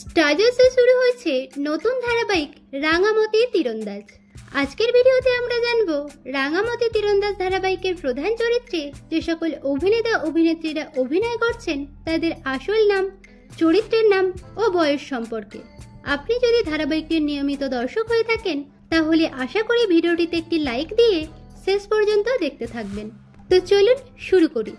স্টার-জলসায় শুরু হয়েছে নতুন ধারাবাহিক রাঙামতি তীরন্দাজ। আজকের ভিডিওতে আমরা জানব রাঙামতি তীরন্দাজ ধারাবাহিকের প্রধান চরিত্রে যে সকল অভিনেতা অভিনেত্রীরা অভিনয় করছেন তাদের আসল নাম, চরিত্রের নাম ও বয়স সম্পর্কে। আপনি যদি ধারাবাহিকটির নিয়মিত দর্শক হয়ে থাকেন তাহলে আশা করি ভিডিওটিতে একটি লাইক দিয়ে শেষ পর্যন্ত দেখতে থাকবেন। তো চলুন শুরু করি।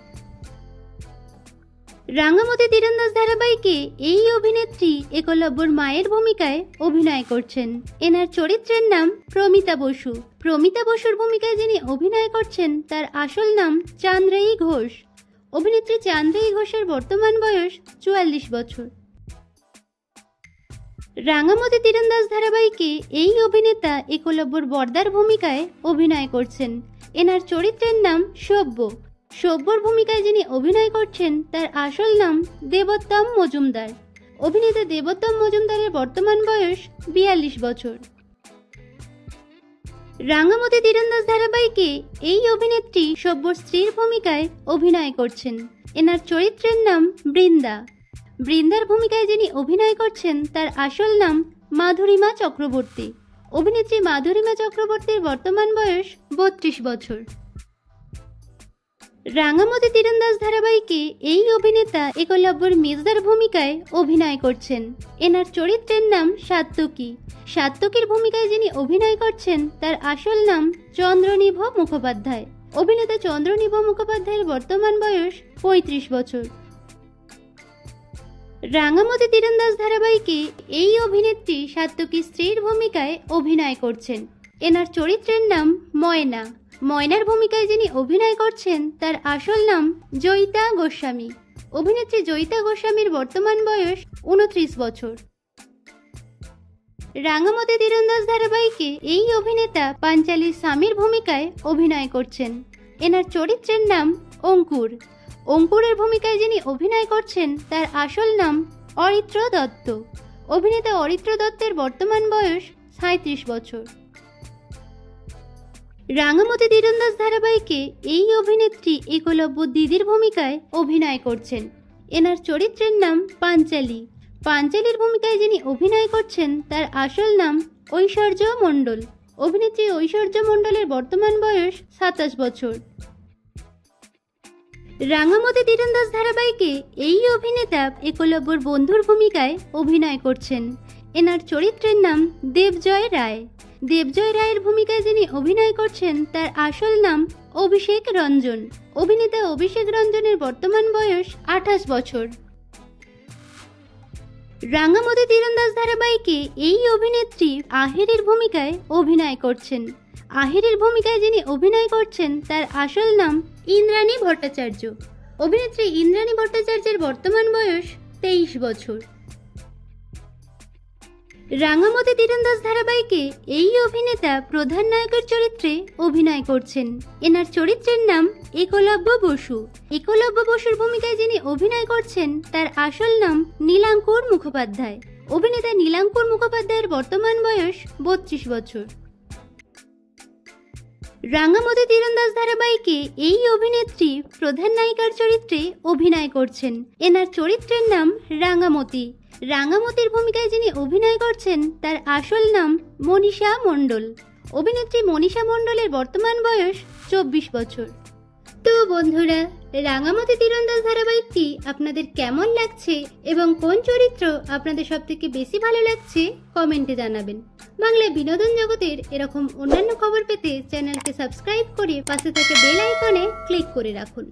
রাঙামতি তীরন্দাজ ধারাবাহিকে এই অভিনেত্রী একলব্যর মায়ের ভূমিকায় অভিনয় করছেন। এনার চরিত্রের নাম প্রমিতা বসু। প্রমিতা বসুর ভূমিকায় যিনি অভিনয় করছেন তার আসল নাম চান্দ্রায়ী ঘোষ। অভিনেত্রী চান্দ্রায়ী ঘোষের বর্তমান বয়স 44 বছর। রাঙামতি তীরন্দাজ ধারাবাহিকে এই অভিনেতা একলব্যর বর্দার ভূমিকায় অভিনয় করছেন। এনার চরিত্রের নাম সব্য। সব্যর ভূমিকায় যিনি অভিনয় করছেন তার আসল নাম দেবোত্তম মজুমদার। অভিনেতা দেবোত্তম মজুমদারের বর্তমান বয়স 42 বছর। রাঙামতি তীরন্দাজ ধারাবাহিকে এই অভিনেত্রী সব্যর স্ত্রীর ভূমিকায় অভিনয় করছেন। এনার চরিত্রের নাম বৃন্দা। বৃন্দার ভূমিকায় যিনি অভিনয় করছেন তার আসল নাম মাধুরিমা চক্রবর্তী। অভিনেত্রী মাধুরিমা চক্রবর্তীর বর্তমান বয়স 32 বছর। রাঙামতি তীরন্দাজ ধারাবাহিকে এই অভিনেতা একলব্যর মেজদার ভূমিকায় অভিনয় করছেন। এনার চরিত্রের নাম সাত্তকী। সাত্তকীর ভূমিকায় যিনি অভিনয় করছেন তার আসল নাম চন্দ্রনিভ মুখোপাধ্যায়। অভিনেতা চন্দ্রনিভ মুখোপাধ্যায়ের বর্তমান বয়স 35 বছর। রাঙামতি তীরন্দাজ ধারাবাহিকে এই অভিনেত্রী সাত্তকীর স্ত্রীর ভূমিকায় অভিনয় করছেন। এনার চরিত্রের নাম ময়না। ময়নার ভূমিকায় যিনি অভিনয় করছেন তার আসল নাম জয়িতা গোস্বামী। অভিনেত্রী জয়িতা গোস্বামীর বর্তমান বয়স 29 বছর। রাঙামতি তীরন্দাজ ধারাবাহিকে এই অভিনেতা পাঞ্চালীর স্বামীর ভূমিকায় অভিনয় করছেন। এনার চরিত্রের নাম অঙ্কুর। অঙ্কুরের ভূমিকায় যিনি অভিনয় করছেন তার আসল নাম অরিত্র দত্ত। অভিনেতা অরিত্র দত্তের বর্তমান বয়স 37 বছর। রাঙামতি তীরন্দাজ ধারাবাহিকে এই অভিনেত্রী একলব্য দিদির ভূমিকায় অভিনয় করছেন। এনার চরিত্রের নাম পাঞ্চালী। পাঞ্চালীর ভূমিকায় যিনি অভিনয় করছেন তার আসল নাম ঐশ্বর্য মণ্ডল। অভিনেত্রী ঐশ্বর্য মণ্ডলের বর্তমান বয়স 27 বছর। রাঙামতি তীরন্দাজ ধারাবাহিকে এই অভিনেতা একলব্যর বন্ধুর ভূমিকায় অভিনয় করছেন। এনার চরিত্রের নাম দেবজয় রায়। দেবজয় রায়ের ভূমিকায় যিনি অভিনয় করছেন তার আসল নাম অভিষেক রঞ্জন। অভিনেতা অভিষেক রঞ্জনের বর্তমান বয়স 28 বছর। রাঙামতি তীরন্দাজ ধারাবাহিকে এই অভিনেত্রী আহিরের ভূমিকায় অভিনয় করছেন। আহিরের ভূমিকায় যিনি অভিনয় করছেন তার আসল নাম ইন্দ্রাণী ভট্টাচার্য। অভিনেত্রী ইন্দ্রাণী ভট্টাচার্যের বর্তমান বয়স 23 বছর। রাঙামতি তীরন্দাজ ধারাবাহিকে এই অভিনেতা প্রধান নায়কের চরিত্রে অভিনয় করছেন। এনার চরিত্রের নাম একলব্য বসু। একলব্য বসুর ভূমিকায় যিনি অভিনয় করছেন তার আসল নাম নীলাঙ্কুর মুখোপাধ্যায়। অভিনেতা নীলাঙ্কুর মুখোপাধ্যায়ের বর্তমান বয়স 32 বছর। রাঙামতি তীরন্দাজ ধারাবাহিকে এই অভিনেত্রী প্রধান নায়িকার চরিত্রে অভিনয় করছেন। এনার চরিত্রের নাম রাঙামতি। রাঙামতির ভূমিকায় যিনি অভিনয় করছেন তার আসল নাম মনীষা মণ্ডল। অভিনেত্রী মনীষা মণ্ডলের বর্তমান বয়স 24 বছর। তো বন্ধুরা, রাঙামতি তীরন্দাজ ধারাবাহিকটি আপনাদের কেমন লাগছে এবং কোন চরিত্র আপনাদের সবথেকে বেশি ভালো লাগছে কমেন্টে জানাবেন। বাংলা বিনোদন জগতের এরকম অন্যান্য খবর পেতে চ্যানেলকে সাবস্ক্রাইব করে পাশে থাকা বেল আইকনে ক্লিক করে রাখুন।